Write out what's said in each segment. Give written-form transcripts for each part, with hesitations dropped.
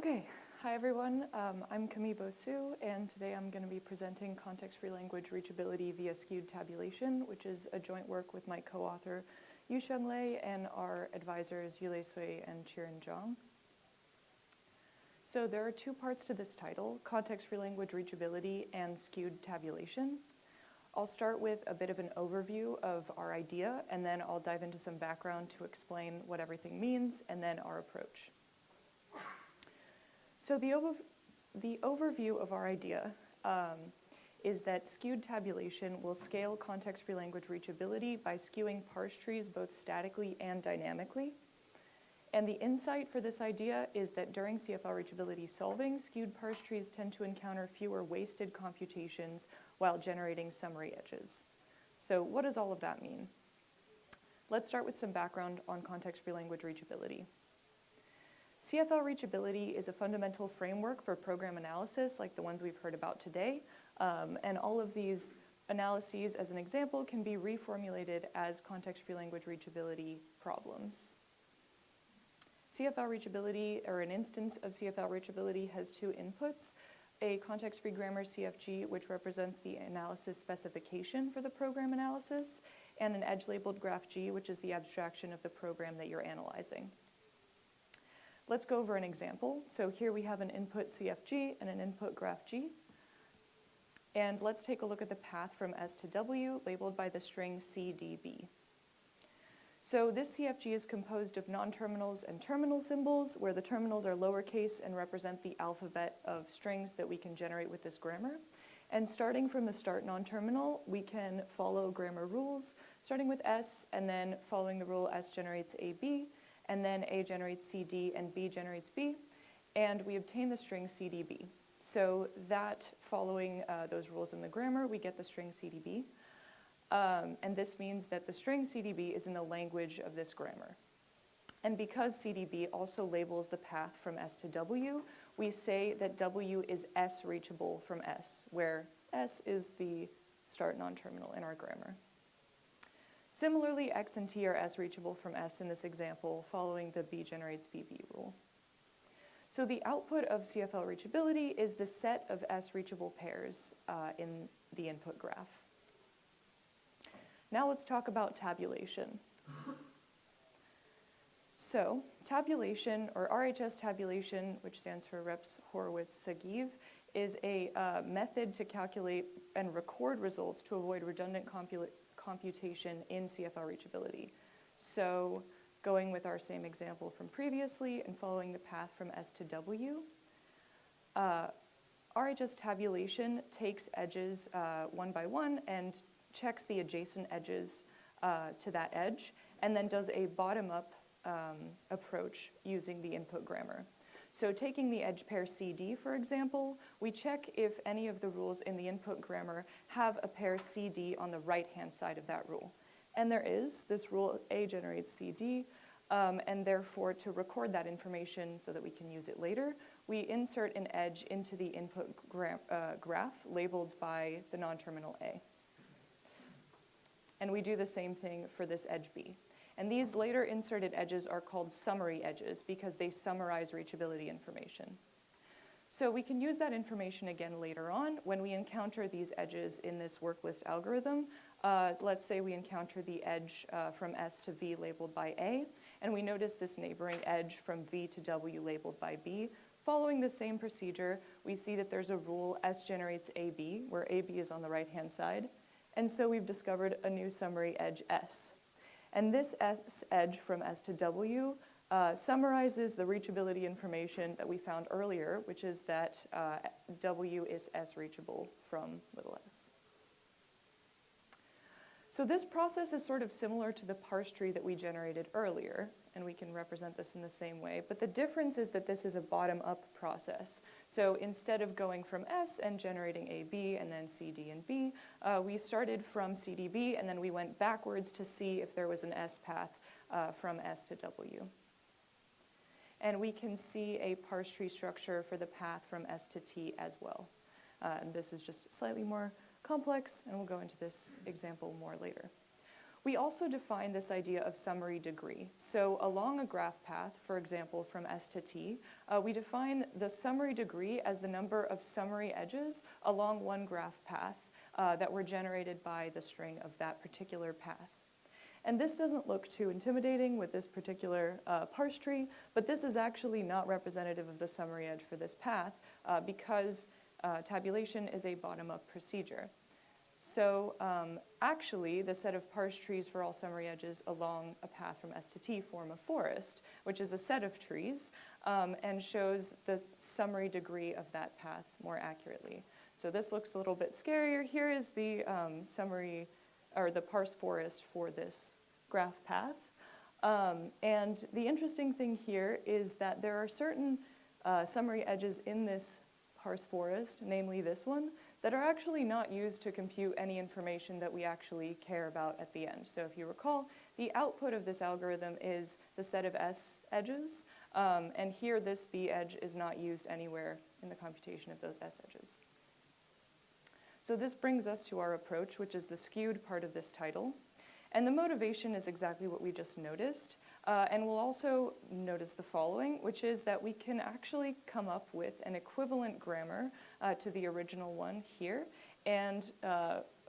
Okay, hi everyone. I'm Camille Bossut, and today I'm going to be presenting context-free language reachability via skewed tabulation, which is a joint work with my co-author Yuxiang and our advisors Yulei and Qirun Zhang. So there are two parts to this title, context-free language reachability and skewed tabulation. I'll start with a bit of an overview of our idea, and then I'll dive into some background to explain what everything means, and then our approach. So the overview of our idea is that skewed tabulation will scale context-free language reachability by skewing parse trees both statically and dynamically. And the insight for this idea is that during CFL reachability solving, skewed parse trees tend to encounter fewer wasted computations while generating summary edges. So what does all of that mean? Let's start with some background on context-free language reachability. CFL reachability is a fundamental framework for program analysis like the ones we've heard about today, and all of these analyses, as an example, can be reformulated as context-free language reachability problems. CFL reachability, or an instance of CFL reachability, has two inputs, a context-free grammar CFG, which represents the analysis specification for the program analysis, and an edge-labeled graph G, which is the abstraction of the program that you're analyzing. Let's go over an example. So here we have an input CFG and an input graph G. And let's take a look at the path from S to W, labeled by the string CDB. So this CFG is composed of non-terminals and terminal symbols, where the terminals are lowercase and represent the alphabet of strings that we can generate with this grammar. And starting from the start non-terminal, we can follow grammar rules, starting with S, and then following the rule S generates AB, and then A generates CD and B generates B, and we obtain the string CDB. So that, following those rules in the grammar, we get the string CDB. And this means that the string CDB is in the language of this grammar. And because CDB also labels the path from S to W, we say that W is S reachable from S, where S is the start non-terminal in our grammar. Similarly, X and T are S reachable from S in this example, following the B generates BB rule. So the output of CFL reachability is the set of S reachable pairs in the input graph. Now let's talk about tabulation. So tabulation, or RHS tabulation, which stands for Reps-Horwitz-Sagiv, is a method to calculate and record results to avoid redundant computation in CFL reachability. So going with our same example from previously and following the path from S to W, RHS tabulation takes edges one by one and checks the adjacent edges to that edge, and then does a bottom-up approach using the input grammar. So taking the edge pair CD, for example, we check if any of the rules in the input grammar have a pair CD on the right-hand side of that rule. And there is. This rule A generates CD, and therefore to record that information so that we can use it later, we insert an edge into the input graph labeled by the non-terminal A. And we do the same thing for this edge B. And these later inserted edges are called summary edges because they summarize reachability information. So we can use that information again later on when we encounter these edges in this work list algorithm. Let's say we encounter the edge from S to V labeled by A, and we notice this neighboring edge from V to W labeled by B. Following the same procedure, we see that there's a rule S generates AB, where AB is on the right-hand side. And so we've discovered a new summary edge S. And this S edge from S to W summarizes the reachability information that we found earlier, which is that W is S reachable from little s. So this process is sort of similar to the parse tree that we generated earlier, and we can represent this in the same way. But the difference is that this is a bottom-up process. So instead of going from S and generating AB and then CD and B, we started from CDB, and then we went backwards to see if there was an S path from S to W. And we can see a parse tree structure for the path from S to T as well. And this is just slightly more complex, and we'll go into this example more later. We also define this idea of summary degree. So along a graph path, for example, from S to T, we define the summary degree as the number of summary edges along one graph path that were generated by the string of that particular path. And this doesn't look too intimidating with this particular parse tree, but this is actually not representative of the summary edge for this path because tabulation is a bottom-up procedure. So actually, the set of parse trees for all summary edges along a path from S to T form a forest, which is a set of trees, and shows the summary degree of that path more accurately. So this looks a little bit scarier. Here is the summary, or the parse forest for this graph path. And the interesting thing here is that there are certain summary edges in this parse forest, namely this one, that are actually not used to compute any information that we actually care about at the end. So if you recall, the output of this algorithm is the set of S edges, and here this B edge is not used anywhere in the computation of those S edges. So this brings us to our approach, which is the skewed part of this title. And the motivation is exactly what we just noticed. And we'll also notice the following, which is that we can actually come up with an equivalent grammar to the original one here. And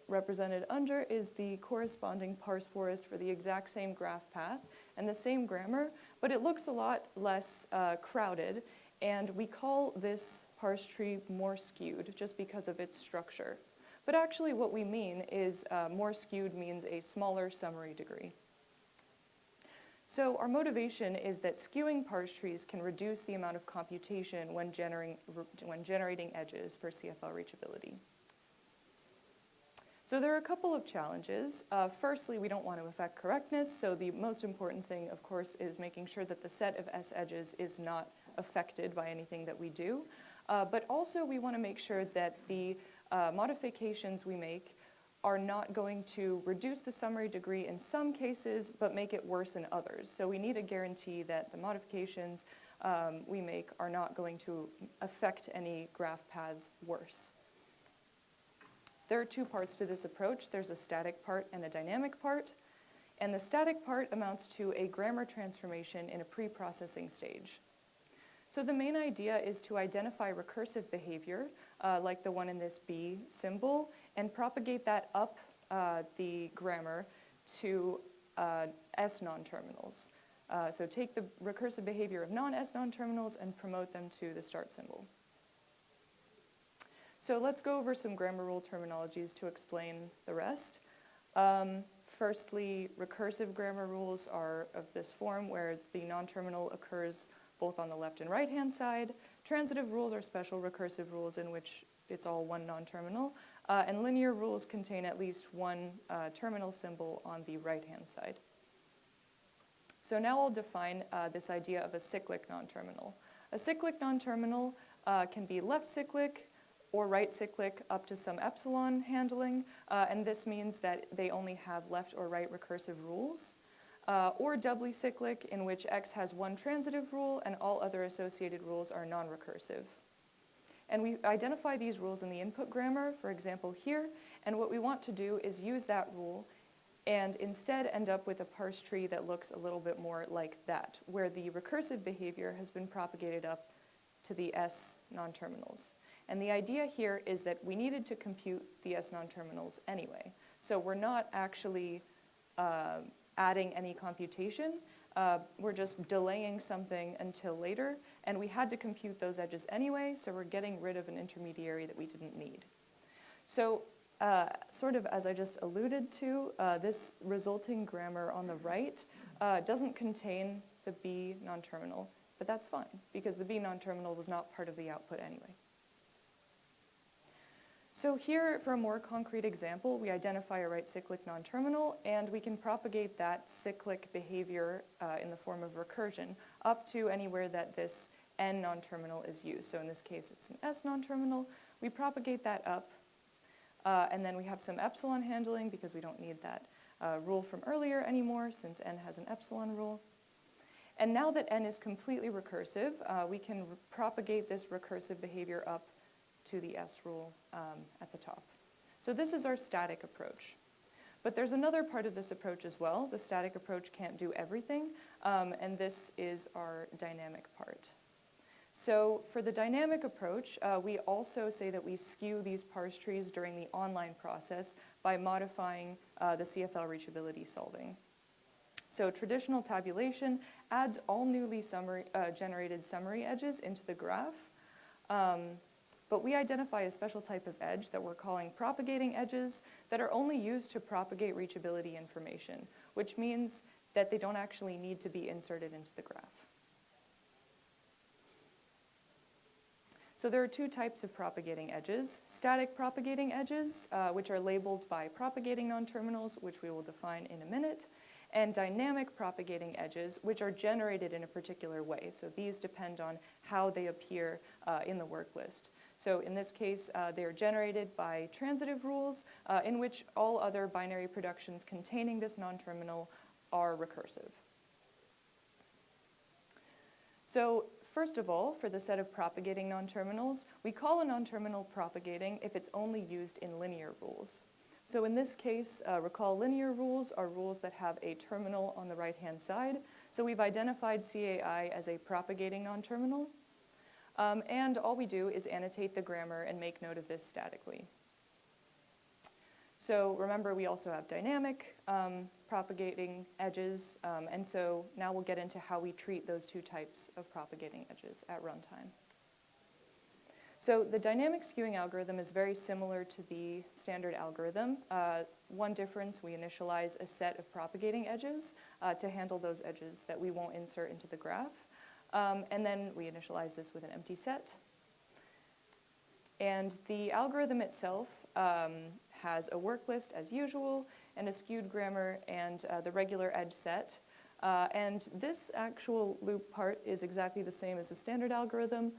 represented under is the corresponding parse forest for the exact same graph path and the same grammar, but it looks a lot less crowded. And we call this parse tree more skewed just because of its structure. But actually what we mean is more skewed means a smaller summary degree. So our motivation is that skewing parse trees can reduce the amount of computation when generating edges for CFL reachability. So there are a couple of challenges. Firstly, we don't want to affect correctness, so the most important thing, of course, is making sure that the set of S edges is not affected by anything that we do. But also we want to make sure that the modifications we make are not going to reduce the summary degree in some cases, but make it worse in others. So we need a guarantee that the modifications we make are not going to affect any graph paths worse. There are two parts to this approach. There's a static part and a dynamic part. And the static part amounts to a grammar transformation in a pre-processing stage. So the main idea is to identify recursive behavior, like the one in this B symbol, and propagate that up the grammar to S non-terminals. So take the recursive behavior of non-S non-terminals and promote them to the start symbol. So let's go over some grammar rule terminologies to explain the rest. Firstly, recursive grammar rules are of this form where the non-terminal occurs both on the left and right-hand side. Transitive rules are special recursive rules in which it's all one non-terminal. And linear rules contain at least one terminal symbol on the right-hand side. So now I'll define this idea of a cyclic non-terminal. A cyclic non-terminal can be left cyclic or right cyclic up to some epsilon handling, and this means that they only have left or right recursive rules. Or doubly cyclic, in which X has one transitive rule and all other associated rules are non-recursive. And we identify these rules in the input grammar, for example here, and what we want to do is use that rule and instead end up with a parse tree that looks a little bit more like that, where the recursive behavior has been propagated up to the S non-terminals. And the idea here is that we needed to compute the S non-terminals anyway. So we're not actually adding any computation. We're just delaying something until later, and we had to compute those edges anyway, so we're getting rid of an intermediary that we didn't need. So sort of as I just alluded to, this resulting grammar on the right doesn't contain the B non-terminal, but that's fine, because the B non-terminal was not part of the output anyway. So here, for a more concrete example, we identify a right cyclic non-terminal, and we can propagate that cyclic behavior in the form of recursion up to anywhere that this N non-terminal is used. So in this case, it's an S non-terminal. We propagate that up, and then we have some epsilon handling because we don't need that rule from earlier anymore since N has an epsilon rule. And now that N is completely recursive, we can propagate this recursive behavior up to the S rule at the top. So this is our static approach. But there's another part of this approach as well. The static approach can't do everything, and this is our dynamic part. So for the dynamic approach, we also say that we skew these parse trees during the online process by modifying the CFL-reachability solving. So traditional tabulation adds all newly generated summary edges into the graph, but we identify a special type of edge that we're calling propagating edges that are only used to propagate reachability information, which means that they don't actually need to be inserted into the graph. So there are two types of propagating edges: static propagating edges, which are labeled by propagating non-terminals, which we will define in a minute, and dynamic propagating edges, which are generated in a particular way. So these depend on how they appear in the work list. So in this case, they are generated by transitive rules in which all other binary productions containing this non-terminal are recursive. So first of all, for the set of propagating non-terminals, we call a non-terminal propagating if it's only used in linear rules. So in this case, recall linear rules are rules that have a terminal on the right-hand side. So we've identified CAI as a propagating non-terminal. And all we do is annotate the grammar and make note of this statically. So remember, we also have dynamic propagating edges, and so now we'll get into how we treat those two types of propagating edges at runtime. So the dynamic skewing algorithm is very similar to the standard algorithm. One difference, we initialize a set of propagating edges to handle those edges that we won't insert into the graph. And then we initialize this with an empty set. And the algorithm itself has a work list as usual, and a skewed grammar, and the regular edge set. And this actual loop part is exactly the same as the standard algorithm.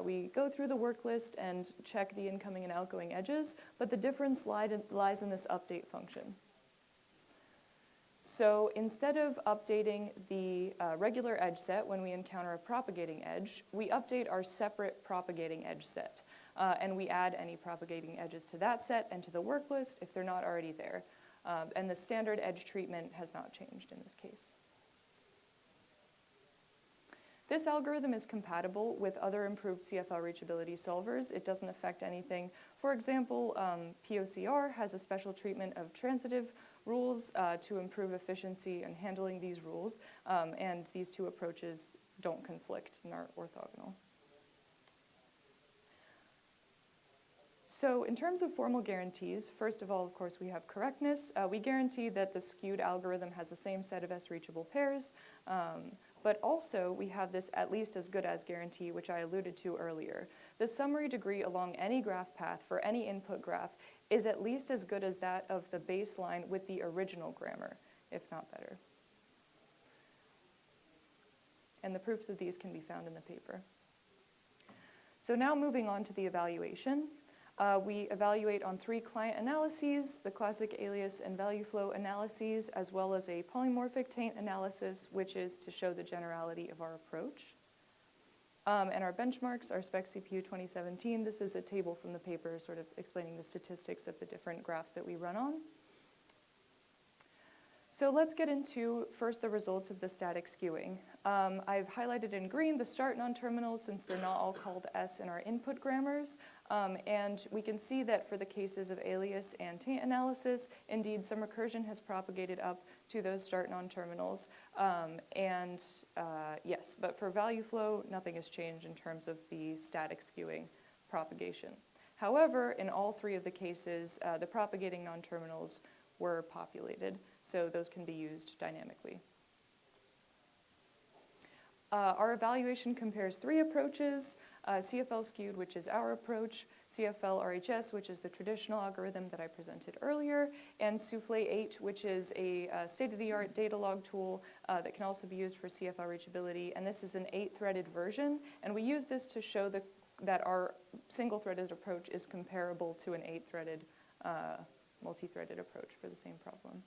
We go through the work list and check the incoming and outgoing edges, but the difference lies in this update function. So instead of updating the regular edge set when we encounter a propagating edge, we update our separate propagating edge set. And we add any propagating edges to that set and to the work list if they're not already there. And the standard edge treatment has not changed in this case. This algorithm is compatible with other improved CFL reachability solvers. It doesn't affect anything. For example, POCR has a special treatment of transitive rules to improve efficiency in handling these rules, and these two approaches don't conflict and are orthogonal. So in terms of formal guarantees, first of all, of course, we have correctness. We guarantee that the skewed algorithm has the same set of S-reachable pairs, but also we have this at least as good as guarantee, which I alluded to earlier. The summary degree along any graph path for any input graph is at least as good as that of the baseline with the original grammar, if not better. And the proofs of these can be found in the paper. So now moving on to the evaluation. We evaluate on 3 client analyses, the classic alias and value flow analyses, as well as a polymorphic taint analysis, which is to show the generality of our approach. And our benchmarks are Spec CPU 2017. This is a table from the paper sort of explaining the statistics of the different graphs that we run on. So let's get into first the results of the static skewing. I've highlighted in green the start non-terminals since they're not all called S in our input grammars. And we can see that for the cases of alias and taint analysis, indeed some recursion has propagated up to those start non-terminals. Yes, but for value flow, nothing has changed in terms of the static skewing propagation. However, in all 3 of the cases, the propagating non-terminals were populated, so those can be used dynamically. Our evaluation compares 3 approaches, CFL skewed, which is our approach, CFL-RHS, which is the traditional algorithm that I presented earlier, and Souffle 8, which is a state-of-the-art data log tool that can also be used for CFL reachability, and this is an 8-threaded version, and we use this to show that our single-threaded approach is comparable to an 8-threaded multi-threaded approach for the same problem.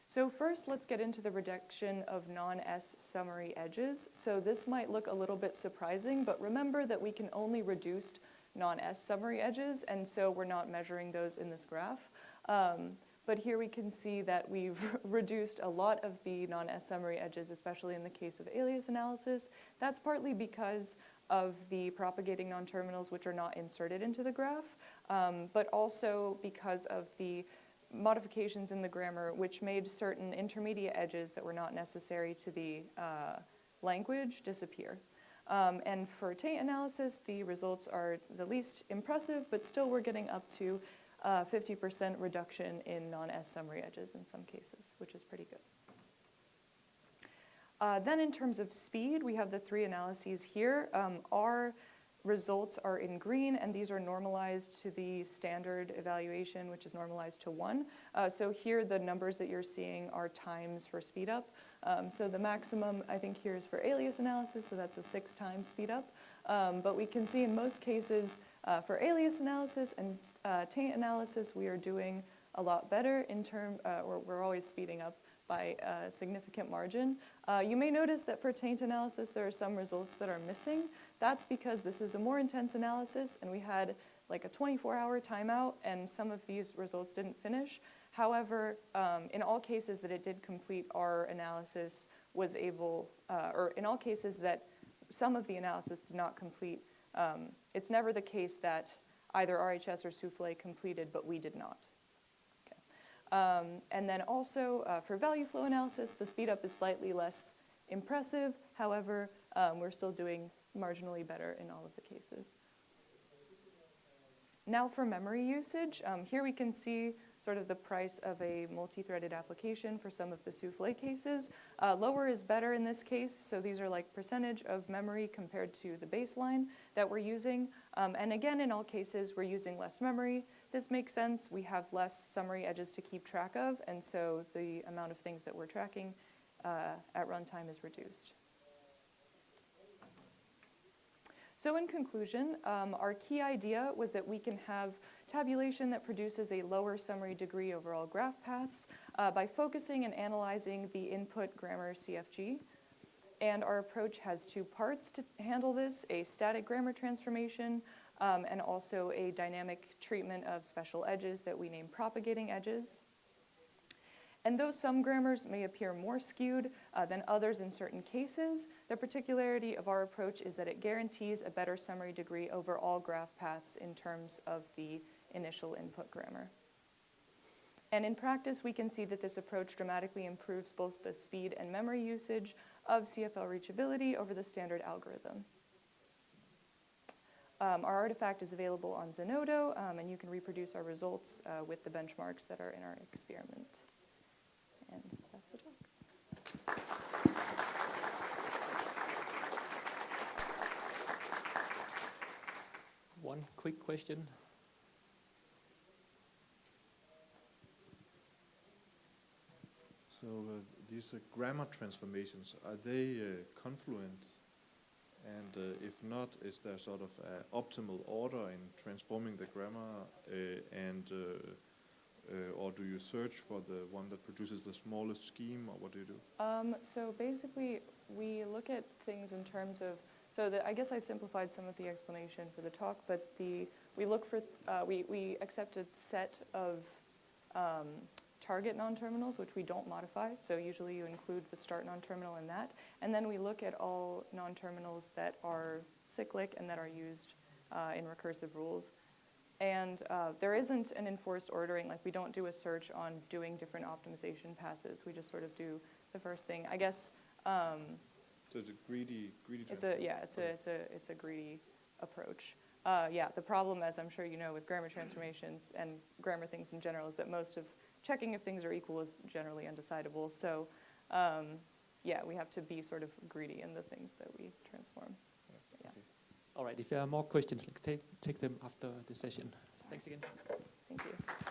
So first, let's get into the reduction of non-S summary edges. So this might look a little bit surprising, but remember that we can only reduce non-S summary edges, and so we're not measuring those in this graph. But here we can see that we've reduced a lot of the non-S summary edges, especially in the case of alias analysis. That's partly because of the propagating non-terminals, which are not inserted into the graph, but also because of the modifications in the grammar, which made certain intermediate edges that were not necessary to the language disappear. And for taint analysis, the results are the least impressive, but still we're getting up to 50% reduction in non-S summary edges in some cases, which is pretty good. Then in terms of speed, we have the 3 analyses here. Our results are in green, and these are normalized to the standard evaluation, which is normalized to 1. So here the numbers that you're seeing are times for speed up. So the maximum, I think, here is for alias analysis, so that's a 6 times speed up. But we can see in most cases for alias analysis and taint analysis, we are doing a lot better in we're always speeding up by a significant margin. You may notice that for taint analysis, there are some results that are missing. That's because this is a more intense analysis, and we had like a 24-hour timeout, and some of these results didn't finish. However, in all cases that it did complete, our analysis was able, or in all cases that some of the analysis did not complete, it's never the case that either RHS or Soufflé completed, but we did not. And then also for value flow analysis, the speed up is slightly less impressive. However, we're still doing marginally better in all of the cases. Now for memory usage, here we can see sort of the price of a multi-threaded application for some of the Soufflé cases. Lower is better in this case, so these are like percentage of memory compared to the baseline that we're using. And again, in all cases, we're using less memory. This makes sense. We have less summary edges to keep track of, and so the amount of things that we're tracking at runtime is reduced. So in conclusion, our key idea was that we can have tabulation that produces a lower summary degree overall graph paths by focusing and analyzing the input grammar CFG. And our approach has 2 parts to handle this, a static grammar transformation and also a dynamic treatment of special edges that we name propagating edges. And though some grammars may appear more skewed than others in certain cases, the particularity of our approach is that it guarantees a better summary degree over all graph paths in terms of the initial input grammar. And in practice, we can see that this approach dramatically improves both the speed and memory usage of CFL-reachability over the standard algorithm. Our artifact is available on Zenodo, and you can reproduce our results with the benchmarks that are in our experiment. And that's the talk. One quick question. So these grammar transformations, are they confluent? And if not, is there sort of an optimal order in transforming the grammar or do you search for the one that produces the smallest scheme, or what do you do? So basically, we look at things in terms of, I guess I simplified some of the explanation for the talk, but we look for, we accept a set of target non-terminals, which we don't modify. So usually you include the start non-terminal in that. And then we look at all non-terminals that are cyclic and that are used in recursive rules. And there isn't an enforced ordering, like we don't do a search on doing different optimization passes. We just sort of do the first thing. I guess. So it's a greedy. It's a greedy approach. Yeah, the problem, as I'm sure you know, with grammar transformations and grammar things in general, is that most of checking if things are equal is generally undecidable. So, yeah, we have to be sort of greedy in the things that we transform. Yeah. All right, if there are more questions, take them after the session. Thanks again. Thank you.